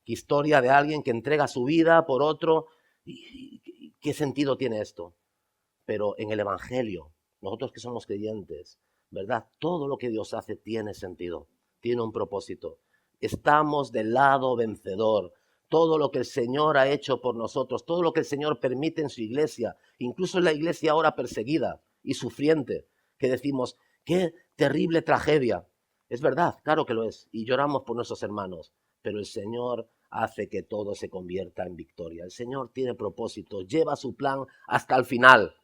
Qué historia de alguien que entrega su vida por otro. ¿Y qué sentido tiene esto? Pero en el evangelio, nosotros que somos creyentes, ¿verdad? Todo lo que Dios hace tiene sentido, tiene un propósito. Estamos del lado vencedor. Todo lo que el Señor ha hecho por nosotros, todo lo que el Señor permite en su iglesia, incluso en la iglesia ahora perseguida y sufriente, que decimos, qué terrible tragedia. Es verdad, claro que lo es, y lloramos por nuestros hermanos, pero el Señor hace que todo se convierta en victoria. El Señor tiene propósito, lleva su plan hasta el final.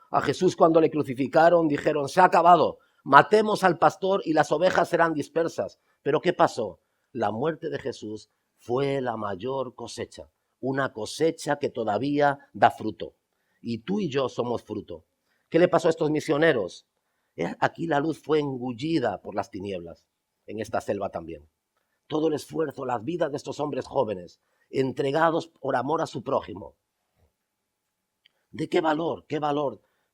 A Jesús cuando le crucificaron dijeron, se ha acabado, matemos al pastor y las ovejas serán dispersas. Pero ¿qué pasó? La muerte de Jesús fue la mayor cosecha, una cosecha que todavía da fruto. Y tú y yo somos fruto. ¿Qué le pasó a estos misioneros? Aquí la luz fue engullida por las tinieblas, en esta selva también. Todo el esfuerzo, las vidas de estos hombres jóvenes, entregados por amor a su prójimo. ¿De qué valor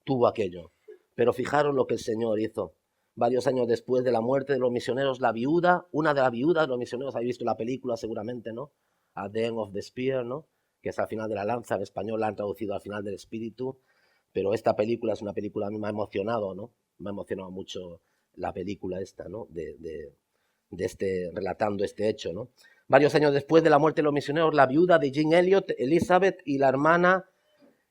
tuvo aquello? Pero fijaros lo que el Señor hizo. Varios años después de la muerte de los misioneros, una de las viudas de los misioneros, habéis visto la película seguramente, ¿no? At the End of the Spear, ¿no? Que es al final de la lanza, en español la han traducido al final del espíritu, pero esta película es una película, a mí me ha emocionado, ¿no? Me ha emocionado mucho la película esta, ¿no? Relatando este hecho, ¿no? Varios años después de la muerte de los misioneros, la viuda de Jean Elliott, Elizabeth, y la hermana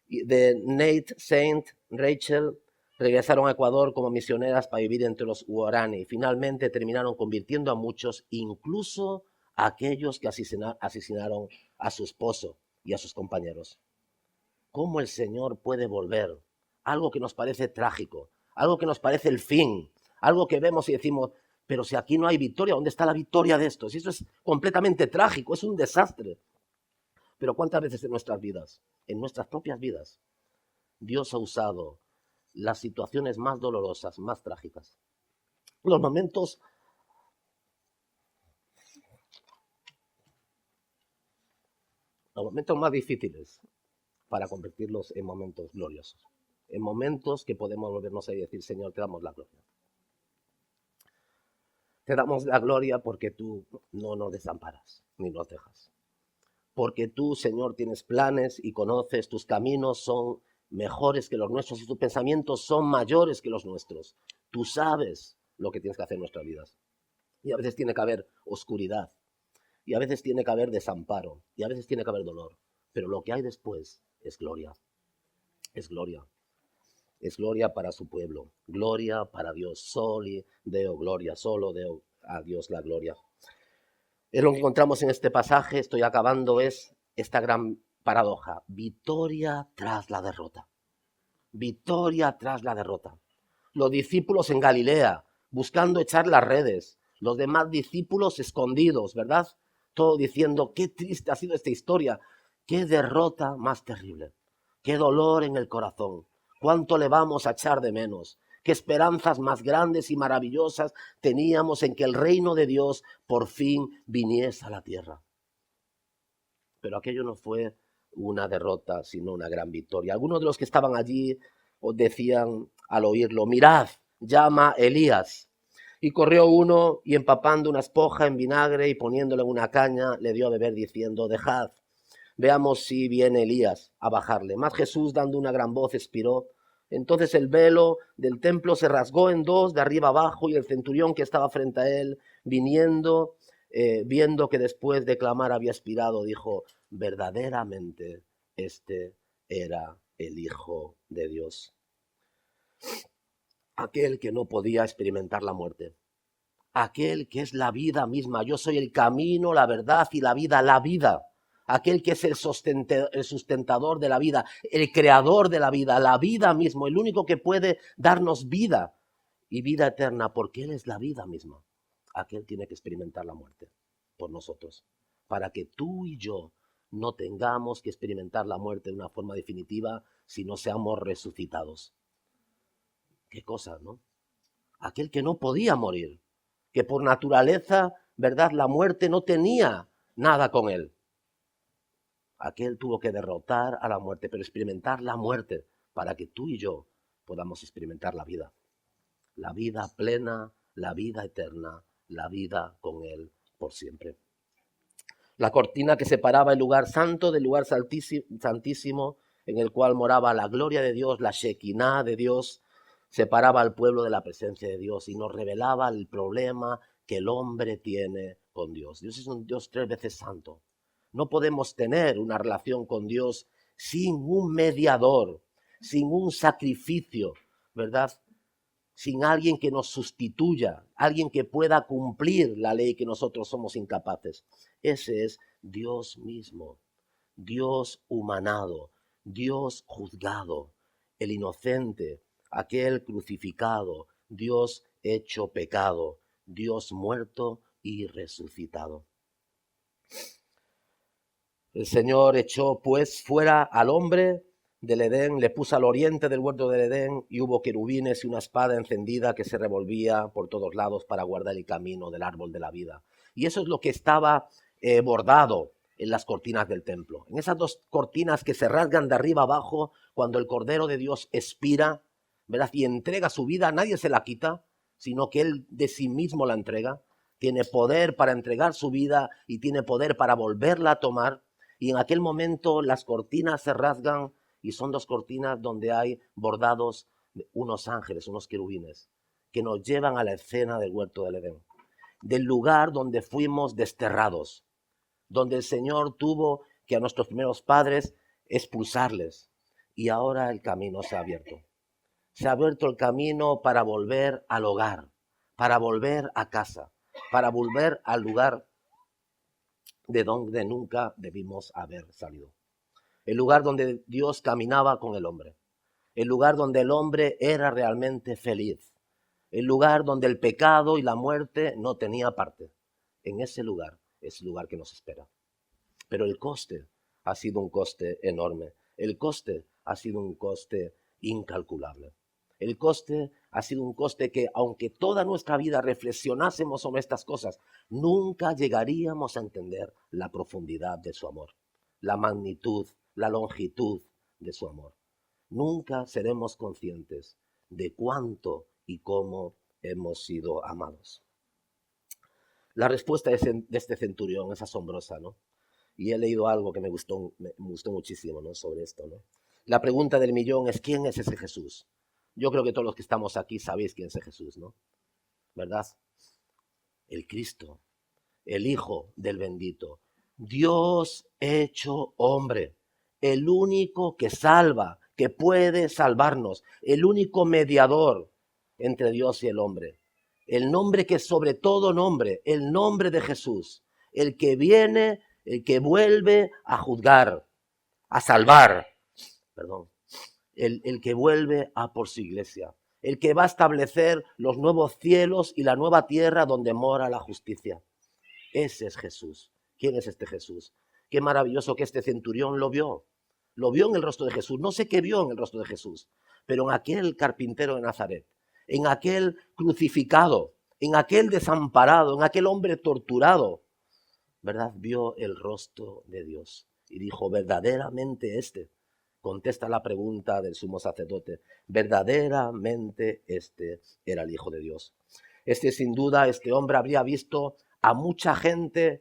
de Nate Saint, Rachel, regresaron a Ecuador como misioneras para vivir entre los Huorani y finalmente terminaron convirtiendo a muchos, incluso a aquellos que asesinaron a su esposo y a sus compañeros. ¿Cómo el Señor puede volver? Algo que nos parece trágico, algo que nos parece el fin, algo que vemos y decimos, pero si aquí no hay victoria, ¿dónde está la victoria de esto? Si esto es completamente trágico, es un desastre. Pero ¿cuántas veces en nuestras vidas, en nuestras propias vidas, Dios ha usado las situaciones más dolorosas, más trágicas, los momentos más difíciles para convertirlos en momentos gloriosos, en momentos que podemos volvernos a decir, Señor, te damos la gloria. Te damos la gloria porque tú no nos desamparas ni nos dejas. Porque tú, Señor, tienes planes y conoces, tus caminos son mejores que los nuestros y tus pensamientos son mayores que los nuestros. Tú sabes lo que tienes que hacer en nuestras vidas. Y a veces tiene que haber oscuridad, y a veces tiene que haber desamparo, y a veces tiene que haber dolor. Pero lo que hay después es gloria. Es gloria. Es gloria para su pueblo. Gloria para Dios. Soli Deo gloria. Solo Deo a Dios la gloria. Es lo que encontramos en este pasaje, estoy acabando, es esta gran paradoja. Victoria tras la derrota. Victoria tras la derrota. Los discípulos en Galilea, buscando echar las redes. Los demás discípulos escondidos, ¿verdad? Todo diciendo, qué triste ha sido esta historia. Qué derrota más terrible. Qué dolor en el corazón. Cuánto le vamos a echar de menos. Qué esperanzas más grandes y maravillosas teníamos en que el reino de Dios por fin viniese a la tierra. Pero aquello no fue una derrota, sino una gran victoria. Algunos de los que estaban allí os decían al oírlo, mirad, llama Elías. Y corrió uno y empapando una esponja en vinagre y poniéndole en una caña, le dio a beber diciendo, dejad, veamos si viene Elías a bajarle. Mas Jesús, dando una gran voz, expiró. Entonces el velo del templo se rasgó en dos, de arriba abajo, y el centurión que estaba frente a él, viendo que después de clamar había expirado, dijo, verdaderamente este era el Hijo de Dios. Aquel que no podía experimentar la muerte. Aquel que es la vida misma. Yo soy el camino, la verdad y la vida. La vida. Aquel que es el sustentador de la vida, el creador de la vida mismo, el único que puede darnos vida y vida eterna, porque Él es la vida misma. Aquel tiene que experimentar la muerte por nosotros, para que tú y yo no tengamos que experimentar la muerte de una forma definitiva si no seamos resucitados. Qué cosa, ¿no? Aquel que no podía morir, que por naturaleza, ¿verdad? La muerte no tenía nada con él. Aquel tuvo que derrotar a la muerte, pero experimentar la muerte para que tú y yo podamos experimentar la vida plena, la vida eterna, la vida con Él por siempre. La cortina que separaba el lugar santo del lugar santísimo, en el cual moraba la gloria de Dios, la Shekinah de Dios, separaba al pueblo de la presencia de Dios y nos revelaba el problema que el hombre tiene con Dios. Dios es un Dios 3 veces santo. No podemos tener una relación con Dios sin un mediador, sin un sacrificio, ¿verdad? Sin alguien que nos sustituya, alguien que pueda cumplir la ley que nosotros somos incapaces. Ese es Dios mismo, Dios humanado, Dios juzgado, el inocente, aquel crucificado, Dios hecho pecado, Dios muerto y resucitado. El Señor echó pues fuera al hombre del Edén, le puso al oriente del huerto del Edén y hubo querubines y una espada encendida que se revolvía por todos lados para guardar el camino del árbol de la vida. Y eso es lo que estaba bordado en las cortinas del templo. En esas dos cortinas que se rasgan de arriba abajo cuando el Cordero de Dios expira, ¿verdad? Y entrega su vida, nadie se la quita, sino que Él de sí mismo la entrega. Tiene poder para entregar su vida y tiene poder para volverla a tomar. Y en aquel momento las cortinas se rasgan y son dos cortinas donde hay bordados unos ángeles, unos querubines, que nos llevan a la escena del huerto del Edén, del lugar donde fuimos desterrados, donde el Señor tuvo que a nuestros primeros padres expulsarles. Y ahora el camino se ha abierto. Se ha abierto el camino para volver al hogar, para volver a casa, para volver al lugar de donde nunca debimos haber salido. El lugar donde Dios caminaba con el hombre. El lugar donde el hombre era realmente feliz. El lugar donde el pecado y la muerte no tenía parte. En ese lugar es el lugar que nos espera. Pero el coste ha sido un coste enorme. El coste ha sido un coste incalculable. El coste ha sido un coste que, aunque toda nuestra vida reflexionásemos sobre estas cosas, nunca llegaríamos a entender la profundidad de su amor, la magnitud, la longitud de su amor. Nunca seremos conscientes de cuánto y cómo hemos sido amados. La respuesta de este centurión es asombrosa, ¿no? Y he leído algo que me gustó muchísimo, ¿no? Sobre esto, ¿no? La pregunta del millón es, ¿quién es ese Jesús? Yo creo que todos los que estamos aquí sabéis quién es Jesús, ¿no? ¿Verdad? El Cristo, el Hijo del bendito, Dios hecho hombre, el único que salva, que puede salvarnos, el único mediador entre Dios y el hombre. El nombre que es sobre todo nombre, el nombre de Jesús, el que viene, el que vuelve a juzgar, a salvar, perdón, el que vuelve a por su iglesia, el que va a establecer los nuevos cielos y la nueva tierra donde mora la justicia. Ese es Jesús. ¿Quién es este Jesús? Qué maravilloso que este centurión lo vio. Lo vio en el rostro de Jesús. No sé qué vio en el rostro de Jesús, pero en aquel carpintero de Nazaret, en aquel crucificado, en aquel desamparado, en aquel hombre torturado, ¿verdad? Vio el rostro de Dios y dijo, verdaderamente este, contesta la pregunta del sumo sacerdote, verdaderamente este era el Hijo de Dios. Sin duda, este hombre habría visto a mucha gente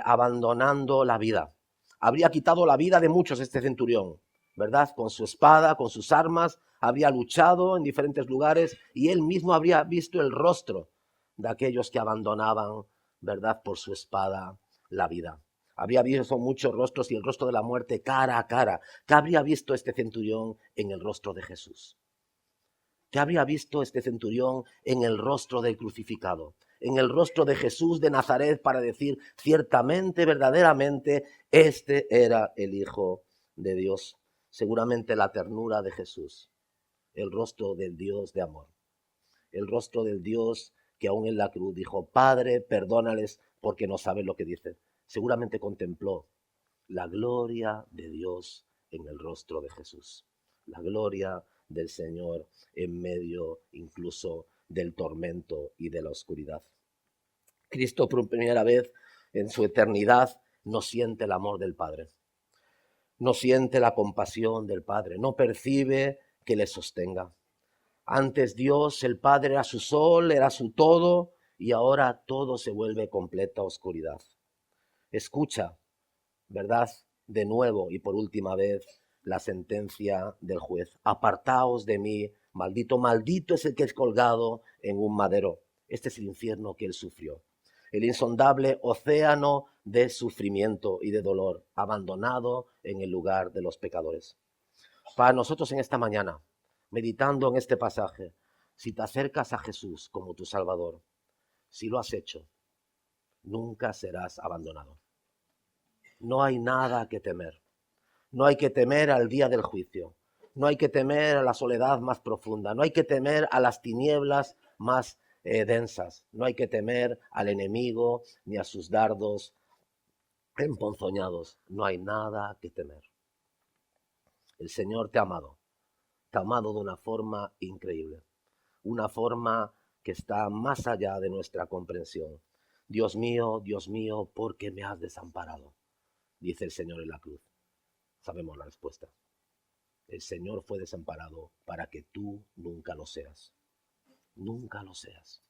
abandonando la vida. Habría quitado la vida de muchos este centurión, ¿verdad? Con su espada, con sus armas, habría luchado en diferentes lugares y él mismo habría visto el rostro de aquellos que abandonaban, ¿verdad? Por su espada la vida. Habría visto muchos rostros y el rostro de la muerte cara a cara. ¿Qué habría visto este centurión en el rostro de Jesús? ¿Qué habría visto este centurión en el rostro del crucificado? En el rostro de Jesús de Nazaret para decir, ciertamente, verdaderamente, este era el Hijo de Dios. Seguramente la ternura de Jesús, el rostro del Dios de amor, el rostro del Dios que aún en la cruz dijo, Padre, perdónales porque no saben lo que dicen. Seguramente contempló la gloria de Dios en el rostro de Jesús, la gloria del Señor en medio incluso del tormento y de la oscuridad. Cristo por primera vez en su eternidad no siente el amor del Padre, no siente la compasión del Padre, no percibe que le sostenga. Antes Dios, el Padre, era su sol, era su todo, y ahora todo se vuelve completa oscuridad. Escucha, ¿verdad? De nuevo y por última vez la sentencia del juez. Apartaos de mí, maldito, maldito es el que es colgado en un madero. Este es el infierno que él sufrió. El insondable océano de sufrimiento y de dolor, abandonado en el lugar de los pecadores. Para nosotros en esta mañana, meditando en este pasaje, si te acercas a Jesús como tu Salvador, si lo has hecho, nunca serás abandonado. No hay nada que temer. No hay que temer al día del juicio. No hay que temer a la soledad más profunda. No hay que temer a las tinieblas más densas. No hay que temer al enemigo ni a sus dardos emponzoñados. No hay nada que temer. El Señor te ha amado de una forma increíble. Una forma que está más allá de nuestra comprensión. Dios mío, ¿por qué me has desamparado? Dice el Señor en la cruz. Sabemos la respuesta. El Señor fue desamparado para que tú nunca lo seas. Nunca lo seas.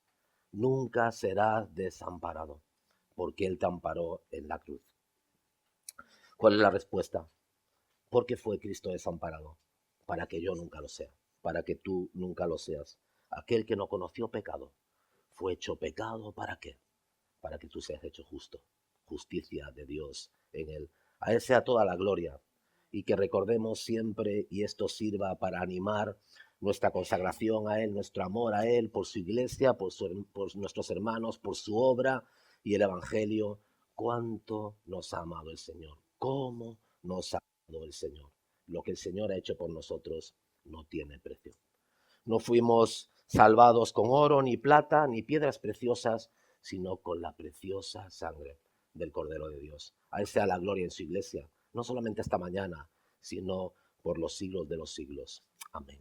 Nunca serás desamparado, porque Él te amparó en la cruz. ¿Cuál es la respuesta? ¿Por qué fue Cristo desamparado? Para que yo nunca lo sea, para que tú nunca lo seas. Aquel que no conoció pecado, fue hecho pecado, ¿para qué? Para que tú seas hecho justo. Justicia de Dios en Él. A Él sea toda la gloria. Y que recordemos siempre, y esto sirva para animar nuestra consagración a Él, nuestro amor a Él, por su iglesia, por nuestros hermanos, por su obra y el Evangelio, cuánto nos ha amado el Señor, cómo nos ha amado el Señor. Lo que el Señor ha hecho por nosotros no tiene precio. No fuimos salvados con oro, ni plata, ni piedras preciosas, sino con la preciosa sangre del Cordero de Dios. A Él sea la gloria en su iglesia, no solamente esta mañana, sino por los siglos de los siglos. Amén.